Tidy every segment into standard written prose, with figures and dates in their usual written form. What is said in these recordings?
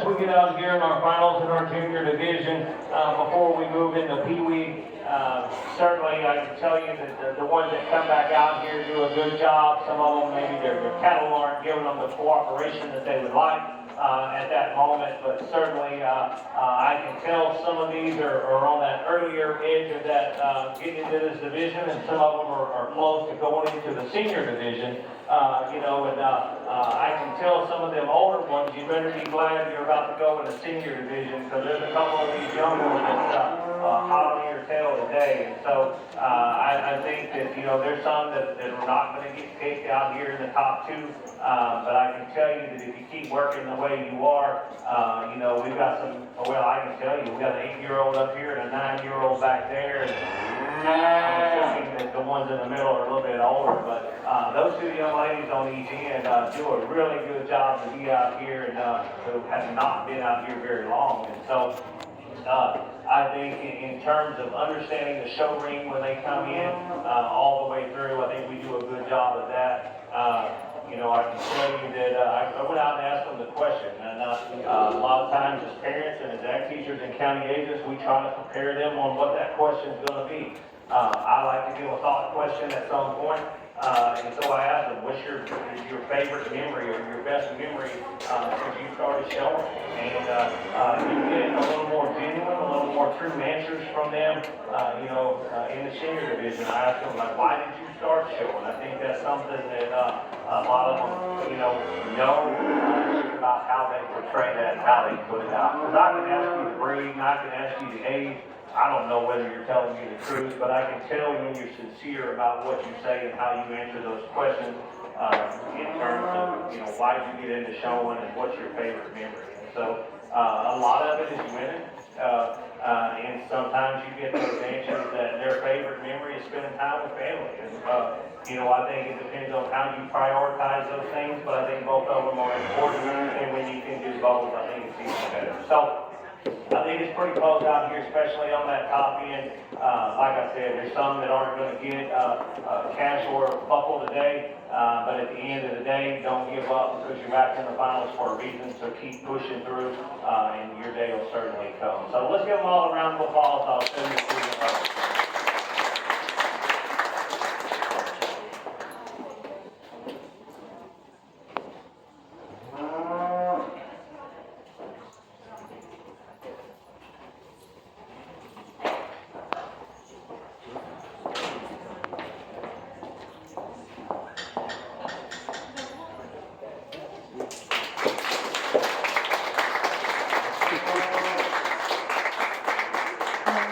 as we get out here in our finals in our junior division, before we move into Pee Wee, certainly I can tell you that the ones that come back out here do a good job. Some of them, maybe their cattle aren't giving them the cooperation that they would like at that moment, but certainly I can tell some of these are on that earlier edge of that getting into this division, and some of them are close to going into the senior division. I can tell some of them older ones, you better be glad you're about to go in the senior division, because there's a couple of these young ones that's hot on your tail today. And so I think that, there's some that are not going to get picked out here in the top two, but I can tell you that if you keep working the way you are, we've got some, well, I can tell you, we've got an 8-year-old up here and a 9-year-old back there. And I'm assuming that the ones in the middle are a little bit older, but those two young ladies on each end do a really good job to be out here, and who have not been out here very long. And so I think in terms of understanding the show ring when they come in all the way through, I think we do a good job of that. I can tell you that I went out and asked them the question, and a lot of times as parents and as ag teachers and county agents, we try to prepare them on what that question is going to be. I like to give a thought question at some point, and so I asked them, what's your favorite memory or your best memory since you started showing? And you get a little more genuine, a little more true answers from them, in the senior division. I asked them, like, why did you start showing? I think that's something that a lot of them, know about how they portray that and how they put it out. Because I can ask you the breed, and I can ask you the age. I don't know whether you're telling me the truth, but I can tell when you're sincere about what you say and how you answer those questions in terms of, why did you get into showing and what's your favorite memory. And so a lot of it is winning, and sometimes you get those answers that their favorite memory is spending time with family. And, I think it depends on how you prioritize those things, but I think both of them are important, and when you can do both, I think it's even better. So I think it's pretty close out here, especially on that top end. Like I said, there's some that aren't going to get cash or buckle today, but at the end of the day, don't give up, because you're back in the finals for a reason, so keep pushing through, and your day will certainly come. So let's give them all a round of applause. I'll send you through the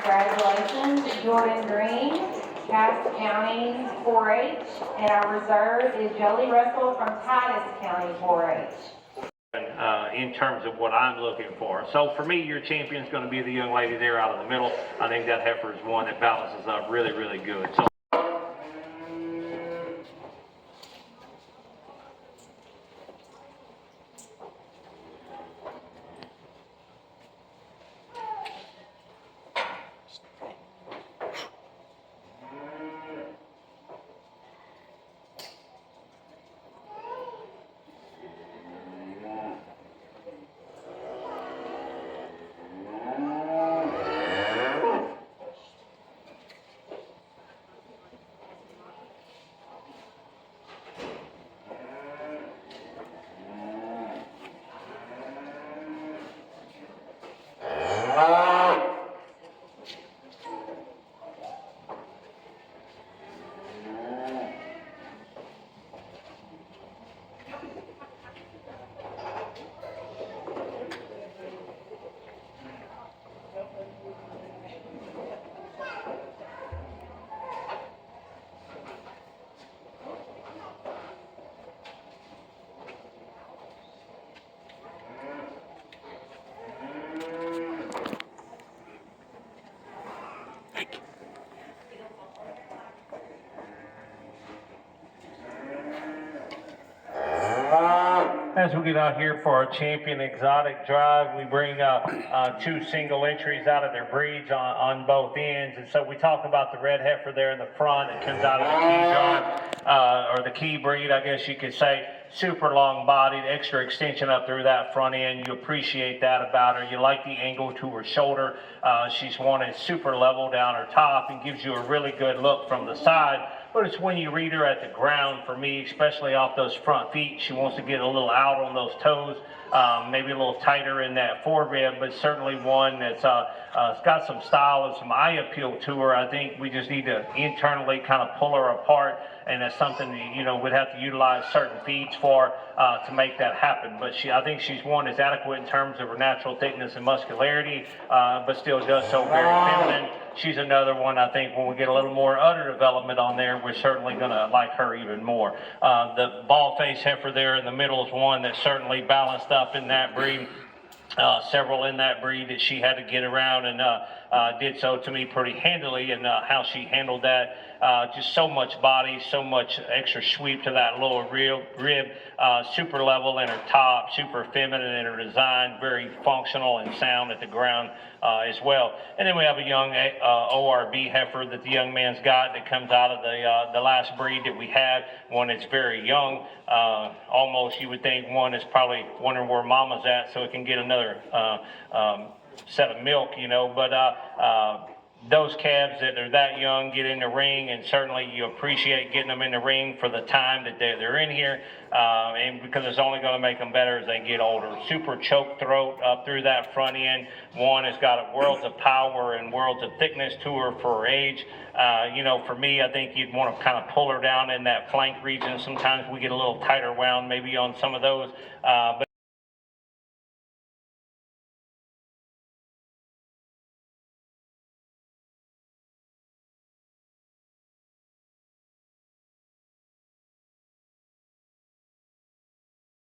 Congratulations, Jordan Green, Cass County 4-H, and our reserve is Jolie Russell from Titus County 4-H. In terms of what I'm looking for. So for me, your champion is going to be the young lady there out in the middle. I think that heifer is one that balances up really, really good. So as we get out here for our champion exotic drive, we bring two single entries out of their breeds on both ends. And so we talk about the red heifer there in the front. It comes out of the key drive, or the key breed, I guess you could say. super long bodied, extra extension up through that front end. You appreciate that about her. You like the angle to her shoulder. She's one that's super level down her top and gives you a really good look from the side. But it's when you read her at the ground, for me, especially off those front feet, she wants to get a little out on those toes, maybe a little tighter in that foregrip, but certainly one that's got some style and some eye appeal to her. I think we just need to internally kind of pull her apart, and that's something that, you know, we'd have to utilize certain feeds for to make that happen. But I think she's one that's adequate in terms of her natural thickness and muscularity, but still does so very feminine. She's another one, I think, when we get a little more udder development on there, we're certainly going to like her even more. The ball face heifer there in the middle is one that's certainly balanced up in that breed. Several in that breed that she had to get around and did so to me pretty handily, and how she handled that. Just so much body, so much extra sweep to that lower rib, super level in her top, super feminine in her design, very functional and sound at the ground as well. And then we have a young ORB heifer that the young man's got that comes out of the last breed that we had, one that's very young. Almost you would think one is probably wondering where mama's at so it can get another set of milk, you know, but those calves that are that young get in the ring, and certainly you appreciate getting them in the ring for the time that they're in here, and because it's only going to make them better as they get older. Super choke throat up through that front end. One has got worlds of power and worlds of thickness to her for her age. You know, for me, I think you'd want to kind of pull her down in that flank region. Sometimes we get a little tighter wound maybe on some of those, but